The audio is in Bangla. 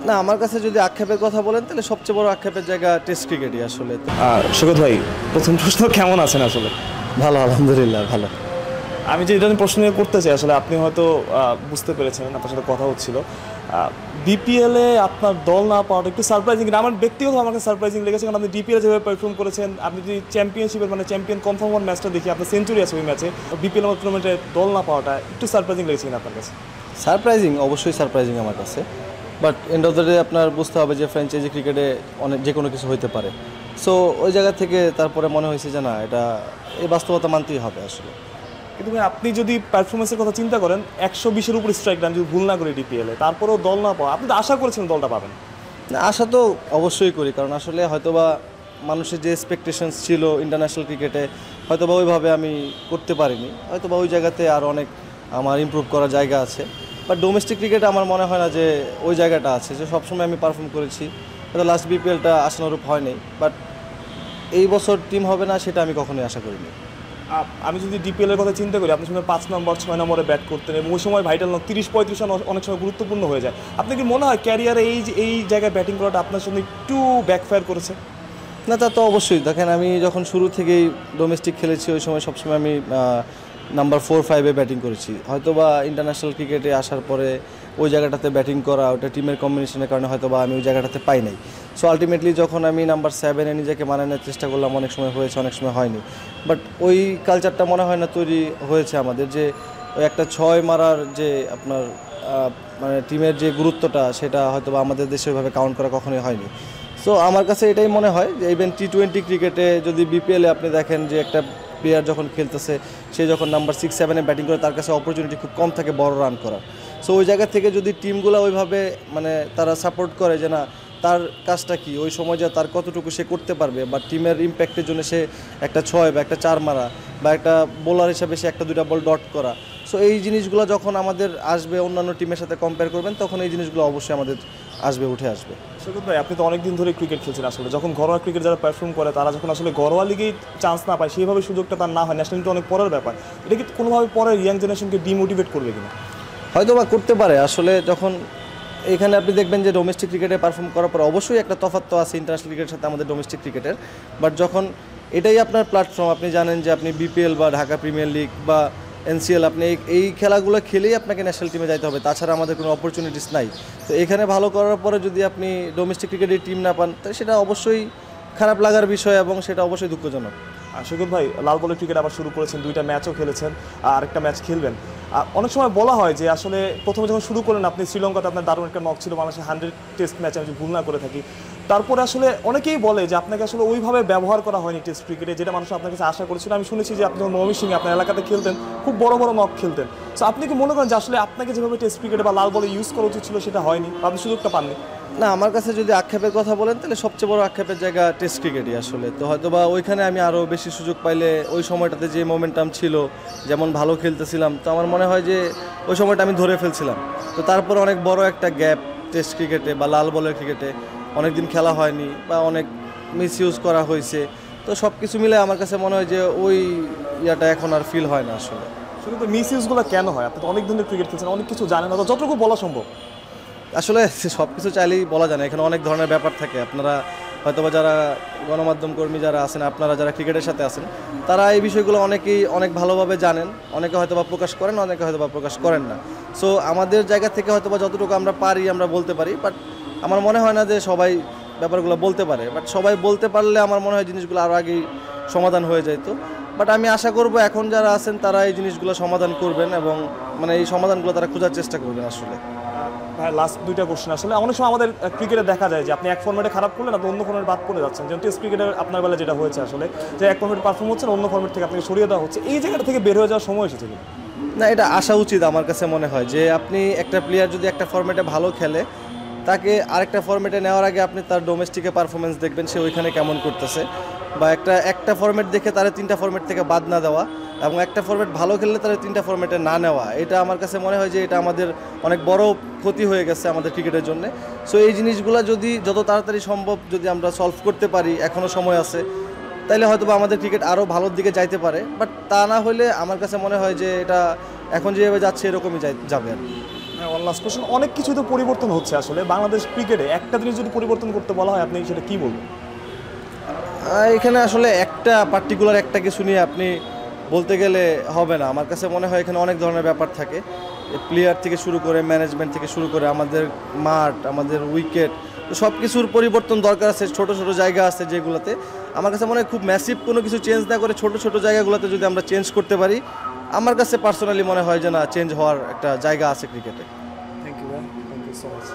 না, আমার কাছে যদি আক্ষেপের কথা বলেন তাহলে সবচেয়ে বড় আক্ষেপের জায়গা টেস্ট ক্রিকেটই আসলে। সৈকত ভাই, প্রথম প্রশ্ন, কেমন আছেন আসলে? ভালো, আলহামদুলিল্লাহ ভালো। আমি যে এটা নিয়ে প্রশ্ন করতে চাই, আসলে আপনি হয়তো বুঝতে পেরেছেন, আপনার সাথে কথা হচ্ছিল। বিপিএলে আপনার দল না পাওয়াটা একটু সারপ্রাইজিং, আমার ব্যক্তিগত আমার কাছে সারপ্রাইজিং লেগেছে, কারণ আপনি বিপিএলে যেভাবে পারফর্ম করেছেন, আপনি যদি চ্যাম্পিয়নশিপের মানে চ্যাম্পিয়ন কনফার্ম ওয়ান ম্যাচটা দেখি আপনার সেঞ্চুরি আছে ওই ম্যাচে, বিপিএল টুর্নামেন্টে দল না পাওয়াটা একটু সারপ্রাইজিং লেগেছে কিনা আপনার কাছে? সারপ্রাইজিং, অবশ্যই সারপ্রাইজিং আমার কাছে। But end of the day আপনার বুঝতে হবে যে ফ্র্যাঞ্চাইজি ক্রিকেটে অনেক যে কোনো কিছু হতে পারে। সো ওই জায়গা থেকে তারপরে মনে হয়েছে যে না, এটা এই বাস্তবতা মানতেই হবে আসলে। কিন্তু ভাই, আপনি যদি পারফরমেন্সের কথা চিন্তা করেন, 120-এর উপর স্ট্রাইক রান যদি ভুল না করে ডিপিএলে, তারপরেও দল না পাওয়া, আপনি তো আশা করেছেন দলটা পাবেন? না, আশা তো অবশ্যই করি, কারণ আসলে হয়তোবা মানুষের যে এক্সপেকটেশনস ছিল ইন্টারন্যাশনাল ক্রিকেটে, হয়তোবা ওইভাবে আমি করতে পারিনি, হয়তোবা ওই জায়গাতে আর অনেক আমার ইমপ্রুভ করার জায়গা আছে। বাট ডোমেস্টিক ক্রিকেটে আমার মনে হয় না যে ওই জায়গাটা আছে, যে সবসময় আমি পারফর্ম করেছি। হয়তো লাস্ট বিপিএলটা আশানুরূপ হয়নি, বাট এই বছর টিম হবে না সেটা আমি কখনোই আশা করিনি। আমি যদি ডিপিএলের কথা চিন্তা করি, আপনার সময় 5 নম্বর 6 নম্বরে ব্যাট করতেন, এবং ওই সময় ভাইটাল 30-35 রান অনেক সময় গুরুত্বপূর্ণ হয়ে যায়। আপনার কি মনে হয় ক্যারিয়ারে এই জায়গায় ব্যাটিং করাটা আপনার জন্য একটু ব্যাকফায়ার করেছে? না, তা তো অবশ্যই। দেখেন, আমি যখন শুরু থেকেই ডোমেস্টিক খেলেছি, ওই সময় সবসময় আমি নাম্বার 4-5-এ ব্যাটিং করেছি। হয়তোবা ইন্টারন্যাশনাল ক্রিকেটে আসার পরে ওই জায়গাটাতে ব্যাটিং করা, ওটা টিমের কম্বিনেশনের কারণে হয়তোবা আমি ওই জায়গাটাতে পাই নাই। সো আলটিমেটলি যখন আমি নাম্বার 7-এ নিজেকে মানানোর চেষ্টা করলাম, অনেক সময় হয়েছে, অনেক সময় হয়নি। বাট ওই কালচারটা মনে হয় না তৈরি হয়েছে আমাদের, যে ওই একটা 6 মারার যে আপনার মানে টিমের যে গুরুত্বটা, সেটা হয়তোবা আমাদের দেশে ওইভাবে কাউন্ট করা কখনোই হয়নি। সো আমার কাছে এটাই মনে হয় যে ইভেন টি-20 ক্রিকেটে যদি বিপিএলে আপনি দেখেন যে একটা প্লেয়ার যখন খেলতেছে, সে যখন নাম্বার 6-7-এ ব্যাটিং করে, তার কাছে অপরচুনিটি খুব কম থাকে বড় রান করার। সো ওই জায়গা থেকে যদি টিমগুলো ওইভাবে মানে তারা সাপোর্ট করে যে না, তার কাজটা কি, ওই সময় যে তার কতটুকু সে করতে পারবে, বা টিমের ইম্প্যাক্টের জন্য সে একটা 6 বা একটা 4 মারা, বা একটা বোলার হিসাবে সে 1-2টা বল ডট করা। সো এই জিনিসগুলো যখন আমাদের আসবে, অন্যান্য টিমের সাথে কম্পেয়ার করবেন, তখন এই জিনিসগুলো অবশ্যই আমাদের আসবে, উঠে আসবে। সৈকত ভাই, আপনি তো অনেকদিন ধরে ক্রিকেট খেলছেন। আসলে যখন ঘরোয়া ক্রিকেট যারা পারফর্ম করে, তারা যখন আসলে ঘরোয়া লিগেই চান্স না পায়, সেইভাবে সুযোগটা তার না হয়, ন্যাশনাল তো অনেক পরের ব্যাপার। এটা কি কোনোভাবে পরে ইয়াং জেনারেশনকে ডিমোটিভেট করবে কিনা? হয়তো বা করতে পারে। আসলে যখন এখানে আপনি দেখবেন যে ডোমেস্টিক ক্রিকেটে পারফর্ম করার পর অবশ্যই একটা তফাৎ তো আছে ইন্টারন্যাশনাল ক্রিকেটের সাথে আমাদের ডোমেস্টিক ক্রিকেটের। বাট যখন এটাই আপনার প্ল্যাটফর্ম, আপনি জানেন যে আপনি বিপিএল বা ঢাকা প্রিমিয়ার লিগ বা এনসিএল, আপনি এই খেলাগুলো খেলেই আপনাকে ন্যাশনাল টিমে যাইতে হবে, তাছাড়া আমাদের কোনো অপরচুনিটিস নাই। তো এখানে ভালো করার পরে যদি আপনি ডোমেস্টিক ক্রিকেটের টিম না পান, তাহলে সেটা অবশ্যই খারাপ লাগার বিষয়, এবং সেটা অবশ্যই দুঃখজনক। সৈকত ভাই, লাল বলের ক্রিকেট আবার শুরু করেছেন, 2টা ম্যাচও খেলেছেন, আর একটা ম্যাচ খেলবেন। অনেক সময় বলা হয় যে আসলে প্রথমে যখন শুরু করলেন আপনি, শ্রীলঙ্কাতে আপনার দারুণ একটা নক ছিল, বাংলাদেশের 100 টেস্ট ম্যাচে, আমি যদি ভুল না করে থাকি। তারপরে আসলে অনেকেই বলে যে আপনাকে আসলে ওইভাবে ব্যবহার করা হয়নি টেস্ট ক্রিকেটে, যেটা মানুষ আপনার কাছে আশা করেছিল। আমি শুনেছি যে আপনি যখন ময়মনসিংহে আপনার এলাকাতে খেলতেন, খুব বড় বড় নক খেলতেন। সো আপনি কি মনে করেন যে আসলে আপনাকে যেভাবে টেস্ট ক্রিকেটে বা লাল বলে ইউজ করা উচিত ছিল, সেটা হয়নি, বা আপনি সুযোগটা পাননি? না, আমার কাছে যদি আক্ষেপের কথা বলেন তাহলে সবচেয়ে বড় আক্ষেপের জায়গা টেস্ট ক্রিকেটই আসলে। তো হয়তোবা ওইখানে আমি আরও বেশি সুযোগ পাইলে, ওই সময়টাতে যে মোমেন্টাম ছিল, যেমন ভালো খেলতেছিলাম, তো আমার মনে হয় যে ওই সময়টা আমি ধরে ফেলছিলাম। তো তারপর অনেক বড় একটা গ্যাপ টেস্ট ক্রিকেটে বা লাল বলের ক্রিকেটে, অনেক দিন খেলা হয়নি বা অনেক মিস ইউজ করা হয়েছে। তো সব কিছু মিলে আমার কাছে মনে হয় যে ওই ইয়াটা এখন আর ফিল হয় না আসলে। শুধু তো মিস ইউজগুলো কেন হয়? আপনি তো অনেক দিনের ক্রিকেট খেলছেন, অনেক কিছু জানেন না, তো যতটুকু বলা সম্ভব। আসলে সব কিছু চাইলেই বলা যায় না, এখানে অনেক ধরনের ব্যাপার থাকে। আপনারা হয়তোবা যারা গণমাধ্যম কর্মী যারা আছেন, আপনারা যারা ক্রিকেটের সাথে আছেন, তারা এই বিষয়গুলো অনেকেই অনেক ভালোভাবে জানেন। অনেকে হয়তোবা প্রকাশ করেন, অনেকে হয়তোবা প্রকাশ করেন না। সো আমাদের জায়গা থেকে হয়তোবা যতটুকু আমরা পারি আমরা বলতে পারি, বাট আমার মনে হয় না যে সবাই ব্যাপারগুলো বলতে পারে। বাট সবাই বলতে পারলে আমার মনে হয় জিনিসগুলো আরও আগেই সমাধান হয়ে যেত। বাট আমি আশা করব এখন যারা আছেন তারা এই জিনিসগুলো সমাধান করবেন, এবং মানে এই সমাধানগুলো তারা খোঁজার চেষ্টা করবেন আসলে। ভাই, লাস্ট 2টা কোশ্চেন। আসলে অনেক সময় আমাদের ক্রিকেটে দেখা যায় যে আপনি এক ফর্মেটে খারাপ করলেন, আপনি অন্য ফর্মেটে বাদ পড়ে যাচ্ছেন। যেমন টেস্ট ক্রিকেটে আপনার বেলা যেটা হয়েছে, আসলে যে এক ফর্মেটে পারফর্ম হচ্ছেন, অন্য ফর্মেট থেকে আপনাকে সরিয়ে দেওয়া হচ্ছে, এই জায়গাটা থেকে বের হয়ে যাওয়ার সময় এসেছে কিনা? না, এটা আসা উচিত। আমার কাছে মনে হয় যে আপনি একটা প্লেয়ার যদি একটা ফর্মেটে ভালো খেলে, তাকে আরেকটা ফর্মেটে নেওয়ার আগে আপনি তার ডোমেস্টিকে পারফরমেন্স দেখবেন, সে ওইখানে কেমন করতেছে। বা একটা ফর্মেট দেখে তারা 3টা ফর্মেট থেকে বাদ না দেওয়া, এবং একটা ফর্মেট ভালো খেললে তারা 3টা ফর্মেটে না নেওয়া, এটা আমার কাছে মনে হয় যে এটা আমাদের অনেক বড় ক্ষতি হয়ে গেছে আমাদের ক্রিকেটের জন্য। সো এই জিনিসগুলো যদি যত তাড়াতাড়ি সম্ভব যদি আমরা সলভ করতে পারি, এখনও সময় আছে, তাইলে হয়তো বা আমাদের ক্রিকেট আরও ভালোর দিকে যাইতে পারে। বাট তা না হলে আমার কাছে মনে হয় যে এটা এখন যেভাবে যাচ্ছে এরকমই যাবে আর কি। ওয়ান লাস্ট কোশ্চেন, অনেক কিছু তো পরিবর্তন হচ্ছে আসলে বাংলাদেশ ক্রিকেটে। একটা জিনিস যদি পরিবর্তন করতে বলা হয় আপনি সেটা কি বলবেন? এখানে আসলে একটা পার্টিকুলার একটা কিছু নিয়ে আপনি বলতে গেলে হবে না। আমার কাছে মনে হয় এখানে অনেক ধরনের ব্যাপার থাকে, প্লেয়ার থেকে শুরু করে ম্যানেজমেন্ট থেকে শুরু করে আমাদের মাঠ, আমাদের উইকেট, সব কিছুর পরিবর্তন দরকার আছে। ছোট ছোট জায়গা আছে যেগুলোতে আমার কাছে মনে হয় খুব ম্যাসিভ কোনো কিছু চেঞ্জ না করে ছোট ছোট জায়গাগুলোতে যদি আমরা চেঞ্জ করতে পারি, আমার কাছে পার্সোনালি মনে হয় যে না, চেঞ্জ হওয়ার একটা জায়গা আছে ক্রিকেটে। Thank you so much.